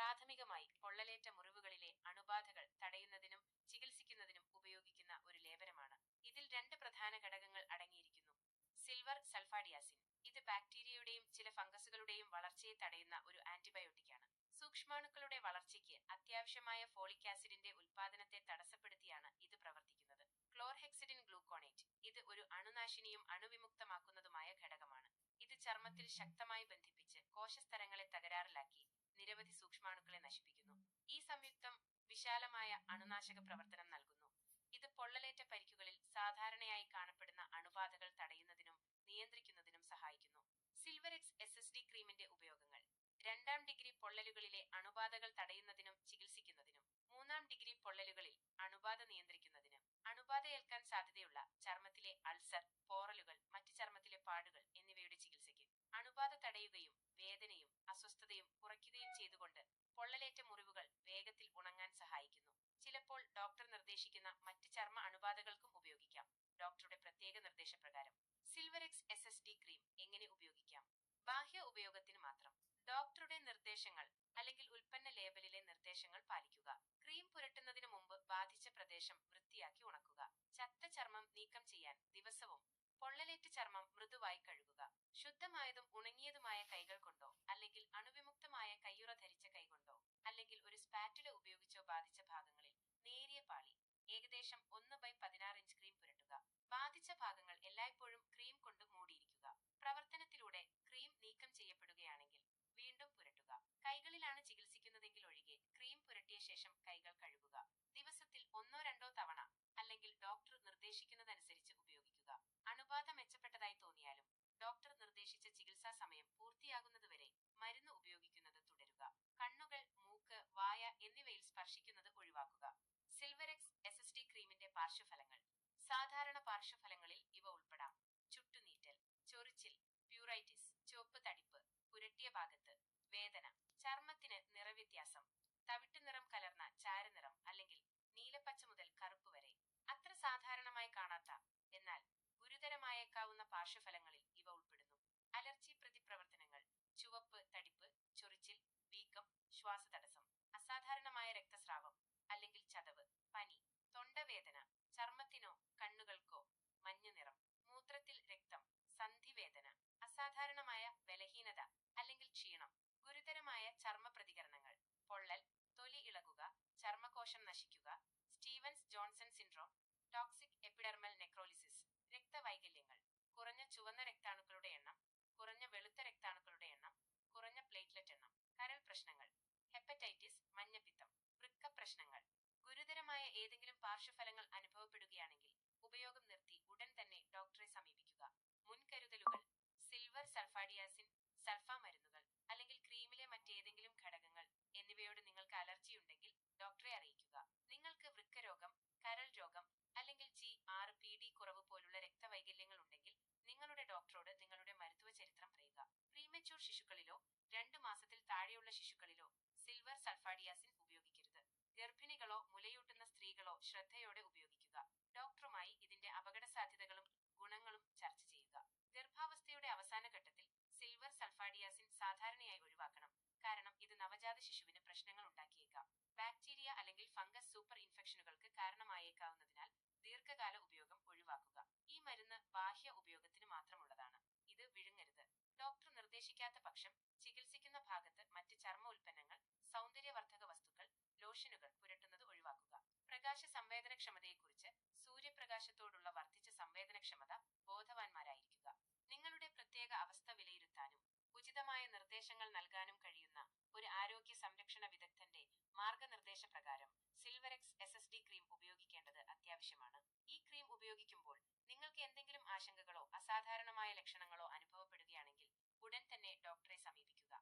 പ്രാഥമികമായി പൊള്ളലേറ്റ മുറിവുകളിലെ അണുബാധകൾ തടയുന്നതിനും ചികിത്സിക്കുന്നതിനും ഉപയോഗിക്കുന്ന ഒരു ലേപനമാണ്. ഇതിൽ രണ്ട് പ്രധാന ഘടകങ്ങൾ അടങ്ങിയിരിക്കുന്നു. സിൽവർ സൾഫാഡിയാസിൻ. ഇത് ബാക്ടീരിയയുടെയും ചില ഫംഗസുകളുടെയും വളർച്ചയെ തടയുന്ന ഒരു ആന്റിബയോട്ടിക്കാണ്. സൂക്ഷ്മാണുക്കളുടെ വളർച്ചയ്ക്ക് അത്യാവശ്യമായ ഫോളിക് ആസിഡിന്റെ ഉൽപാദനത്തെ തടസ്സപ്പെടുത്തിയാണ് ഇത് പ്രവർത്തിക്കുന്നത്. Chlorhexidine gluconate. ഇത് ഒരു അണുനാശിനിയും അണുവിമുക്തമാക്കുന്നതുമായ ഘടകമാണ്. ഇത് ചർമ്മത്തിൽ ശക്തമായി ബന്ധിപ്പിച്ച് കോശസ്തരങ്ങളെ തകരാറിലാക്കി നിരവധി സൂക്ഷ്മാണുക്കളെ നശിപ്പിക്കുന്നു. ഈ സംയുക്തം വിശാലമായ അണുനാശക പ്രവർത്തനം നൽകുന്നു. ഇത് പൊള്ളലേറ്റ പരിക്കുകളിൽ സാധാരണയായി കാണപ്പെടുന്ന അണുബാധകൾ തടയുന്നതിനും നിയന്ത്രിക്കുന്നതിനും സഹായിക്കുന്നു. സിൽവറെക്സ് SSD ക്രീമിന്റെ ഉപയോഗങ്ങൾ. 2ാം ഡിഗ്രി പൊള്ളലുകളിലെ അണുബാധകൾ തടയുന്നതിനും ചികിത്സിക്കുന്നതിനും. 3ാം ഡിഗ്രി പൊള്ളലുകളിൽ അണുബാധ നിയന്ത്രിക്കുന്നതിനും. അണുബാധയേൽക്കാൻ സാധ്യതയുള്ള ചർമ്മത്തിലെ അൾസർ, പോറലുകൾ, മറ്റ് ചർമ്മത്തിലെ പാടുകൾ എന്നിവയുടെ ചികിത്സയ്ക്ക്. അണുബാധ തടയുകയും വേദനയും അസ്വസ്ഥതയും കുറയ്ക്കുകയും ചെയ്തുകൊണ്ട് പൊള്ളലേറ്റ മുറിവുകൾ വേഗത്തിൽ ഉണങ്ങാൻ സഹായിക്കുന്നു. ചിലപ്പോൾ ഡോക്ടർ നിർദ്ദേശിക്കുന്ന മറ്റ് ചർമ്മ അണുബാധകൾക്കും ഉപയോഗിക്കാം. ഡോക്ടറുടെ പ്രത്യേക നിർദ്ദേശപ്രകാരം. സിൽവറെക്സ് SSD ക്രീം എങ്ങനെ ഉപയോഗിക്കാം? ബാഹ്യ ഉപയോഗത്തിന് മാത്രം. ഡോക്ടറുടെ നിർദ്ദേശങ്ങൾ അല്ലെങ്കിൽ ഉൽപ്പന്ന ലേബലിലെ നിർദ്ദേശങ്ങൾ പാലിക്കുക. ക്രീം പുരട്ടുന്നതിന് മുമ്പ് ബാധിച്ച പ്രദേശം വൃത്തിയാക്കി ഉണക്കുക. ചത്ത ചർമ്മം നീക്കം ചെയ്യാൻ ദിവസവും പൊള്ളലേറ്റ ചർമ്മം മൃദുവായി കഴുകുക. ശുദ്ധമായതും ഉണങ്ങിയതുമായ കൈകൾ കൊണ്ടോ അല്ലെങ്കിൽ അണുവിമുക്തമായ കയ്യുറ ധരിച്ച കൈകൊണ്ടോ അല്ലെങ്കിൽ ഒരു സ്പാറ്റുല ഉപയോഗിച്ചോ ബാധിച്ച ഭാഗങ്ങളിൽ നേരിയ പാളി ഏകദേശം 1/16 ഇഞ്ച് ക്രീം പുരട്ടുക. ബാധിച്ച ഭാഗങ്ങൾ എല്ലായ്പ്പോഴും ക്രീം കൊണ്ട് മൂടിയിരിക്കുക. പ്രവർത്തനത്തിലൂടെ ക്രീം നീക്കം ചെയ്യപ്പെടുകയാണെങ്കിൽ വീണ്ടും പുരട്ടുക. കൈകളിലാണ് ചികിത്സിക്കുന്നതെങ്കിൽ ഒഴികെ ക്രീം പുരട്ടിയ ശേഷം കൈകൾ കഴുകുക. ദിവസത്തിൽ 1-2 തവണ അല്ലെങ്കിൽ ഡോക്ടർ നിർദ്ദേശിക്കുന്നതനുസരിച്ച് ഉപയോഗിക്കുക. അണുബാധ മെച്ചപ്പെട്ടതായി തോന്നിയാലും ഡോക്ടർ നിർദ്ദേശിച്ച ചികിത്സാ സമയം പൂർത്തിയാകുന്നതുവരെ മരുന്ന് ഉപയോഗിക്കുന്നത് തുടരുക. കണ്ണുകൾ, മൂക്ക്, വായ എന്നിവയിൽ സ്പർശിക്കുന്നത് ഒഴിവാക്കുക. സിൽവറെക്സ് SSD ക്രീമിന്റെ പാർശ്വഫലങ്ങൾ. സാധാരണ പാർശ്വഫലങ്ങളിൽ ഇവ ഉൾപ്പെടാം. ചുട്ടുനീറ്റൽ, ചൊറിച്ചിൽ, പ്യൂറൈറ്റിസ്, ചുവപ്പ് തടിപ്പ്, പുരട്ടിയ ഭാഗത്ത് വേദന, ചർമ്മത്തിന് നിറവ്യത്യാസം, തവിട്ട് നിറം കലർന്ന ചാരനിറം അല്ലെങ്കിൽ നീലപ്പച്ച മുതൽ കറുപ്പ് വരെ. അത്ര സാധാരണമായി കാണാത്ത എന്നാൽ ഗുരുതരമായേക്കാവുന്ന പാർശ്വഫലങ്ങളിൽ ഇവ ഉൾപ്പെടുന്നു. അലർജി പ്രതിപ്രവർത്തനങ്ങൾ, ചുവപ്പ് തടിപ്പ്, ചൊറിച്ചിൽ, വീക്കം, ശ്വാസതടസ്സം, അസാധാരണമായ രക്തസ്രാവം അല്ലെങ്കിൽ ചതവ്, പനി, തൊണ്ടവേദന, ചർമ്മത്തിനോ കണ്ണുകൾക്കോ മഞ്ഞനിറം, മൂത്രത്തിൽ രക്തം, സന്ധിവേദന, അസാധാരണമായ ബലഹീനത അല്ലെങ്കിൽ ക്ഷീണം, ഗുരുതരമായ ചർമ്മ പ്രതികരണങ്ങൾ, പൊള്ളൽ, തൊലി ഇളകുക, ചർമ്മകോശം നശിക്കുക, Stevens Johnson syndrome, toxic epidermal necrolysis, രക്തവൈകല്യങ്ങൾ, കുറഞ്ഞ ചുവന്ന രക്താണുക്കളുടെ എണ്ണം, കുറഞ്ഞ വെളുത്ത രക്താണുക്കളുടെ എണ്ണം, കുറഞ്ഞ പ്ലേറ്റ്ലെറ്റ് എണ്ണം, കരൾ പ്രശ്നങ്ങൾ, ഹെപ്പറ്റൈറ്റിസ്, മഞ്ഞപ്പിത്തം, വൃക്ക പ്രശ്നങ്ങൾ. ഗുരുതരമായ ഏതെങ്കിലും പാർശ്വഫലങ്ങൾ അനുഭവപ്പെടുകയാണെങ്കിൽ ഉപയോഗം നിർത്തി ഉടൻ തന്നെ ഡോക്ടറെ സമീപിക്കുക. മുൻകരുതലുകൾ. സിൽവർ സൾഫാഡിയാസിൻ, സൾഫ മരുന്നുകൾ അല്ലെങ്കിൽ ക്രീമിലെ മറ്റേതെങ്കിലും ഘടകങ്ങൾ എന്നിവയോട് നിങ്ങൾക്ക് അലർജിയുണ്ടെങ്കിൽ ഡോക്ടറെ അറിയിക്കുക. നിങ്ങൾക്ക് വൃക്കരോഗം, കരൾ രോഗം അല്ലെങ്കിൽ GRPD കുറവ് പോലുള്ള രക്തവൈകല്യങ്ങൾ ഉണ്ടെങ്കിൽ നിങ്ങളുടെ ഡോക്ടറോട് നിങ്ങളുടെ മരുത്തുവ ചരിത്രം പറയുക. പ്രീമെച്യൂർ ശിശുക്കളിലോ 2 മാസത്തിൽ താഴെയുള്ള ശിശുക്കളിലോ സിൽവർ സൾഫാഡിയാസിൻ ഉപയോഗിക്കരുത്. ഗർഭിണികളോ മുലയൂട്ടുന്ന സ്ത്രീകളോ ശ്രദ്ധയോടെ ഉപയോഗിക്കുക. ഡോക്ടറുമായി ഇതിന്റെ അപകടസാധ്യതകളും ഗുണങ്ങളും ചർച്ച ചെയ്യുക. ഗർഭാവസ്ഥയുടെ അവസാന ഘട്ടത്തിൽ സിൽവർ സൾഫാഡിയാസിൻ സാധാരണയായി ഒഴിവാക്കണം. കാരണം ഇത് നവജാത ശിശുവിന് പ്രശ്നങ്ങൾ ഉണ്ടാക്കിയേക്കാം. ബാക്ടീരിയ അല്ലെങ്കിൽ ഫംഗസ് സൂപ്പർ ഇൻഫെക്ഷനുകൾക്ക് കാരണമായേക്കാവുന്നതിനാൽ ദീർഘകാല ഉപയോഗം ഒഴിവാക്കുക. ഈ മരുന്ന് ബാഹ്യ ഉപയോഗത്തിന് മാത്രമുള്ളതാണ്. ഇത് വിഴുങ്ങരുത്. ഡോക്ടർ നിർദ്ദേശിക്കാത്ത പക്ഷം ചികിത്സിക്കുന്ന ഭാഗത്ത് മറ്റ് ചർമ്മ ഉൽപ്പന്നങ്ങൾ, സൗന്ദര്യവർദ്ധക വസ്തുക്കൾ, ലോഷനുകൾ പുരട്ടുന്നത് ഒഴിവാക്കുക. പ്രകാശ സംവേദനക്ഷമതയെക്കുറിച്ച്. സൂര്യപ്രകാശത്തോടുള്ള വർദ്ധിച്ച സംവേദനക്ഷമത ബോധവാന്മാരായിരിക്കുക. നിങ്ങളുടെ പ്രത്യേക അവസ്ഥ വിലയിരുത്താനും ഉചിതമായ നിർദ്ദേശങ്ങൾ നൽകാനും കഴിയുന്ന ഒരു ആരോഗ്യ സംരക്ഷണ വിദഗ്ധന്റെ മാർഗനിർദ്ദേശപ്രകാരം സിൽവറെക്സ് SSD ക്രീം ഉപയോഗിക്കേണ്ടത് അത്യാവശ്യമാണ്. ഈ ക്രീം ഉപയോഗിക്കുമ്പോൾ നിങ്ങൾക്ക് എന്തെങ്കിലും ആശങ്കകളോ അസാധാരണമായ ലക്ഷണങ്ങളോ അനുഭവപ്പെടുകയാണെങ്കിൽ ഉടൻ തന്നെ ഡോക്ടറെ സമീപിക്കുക.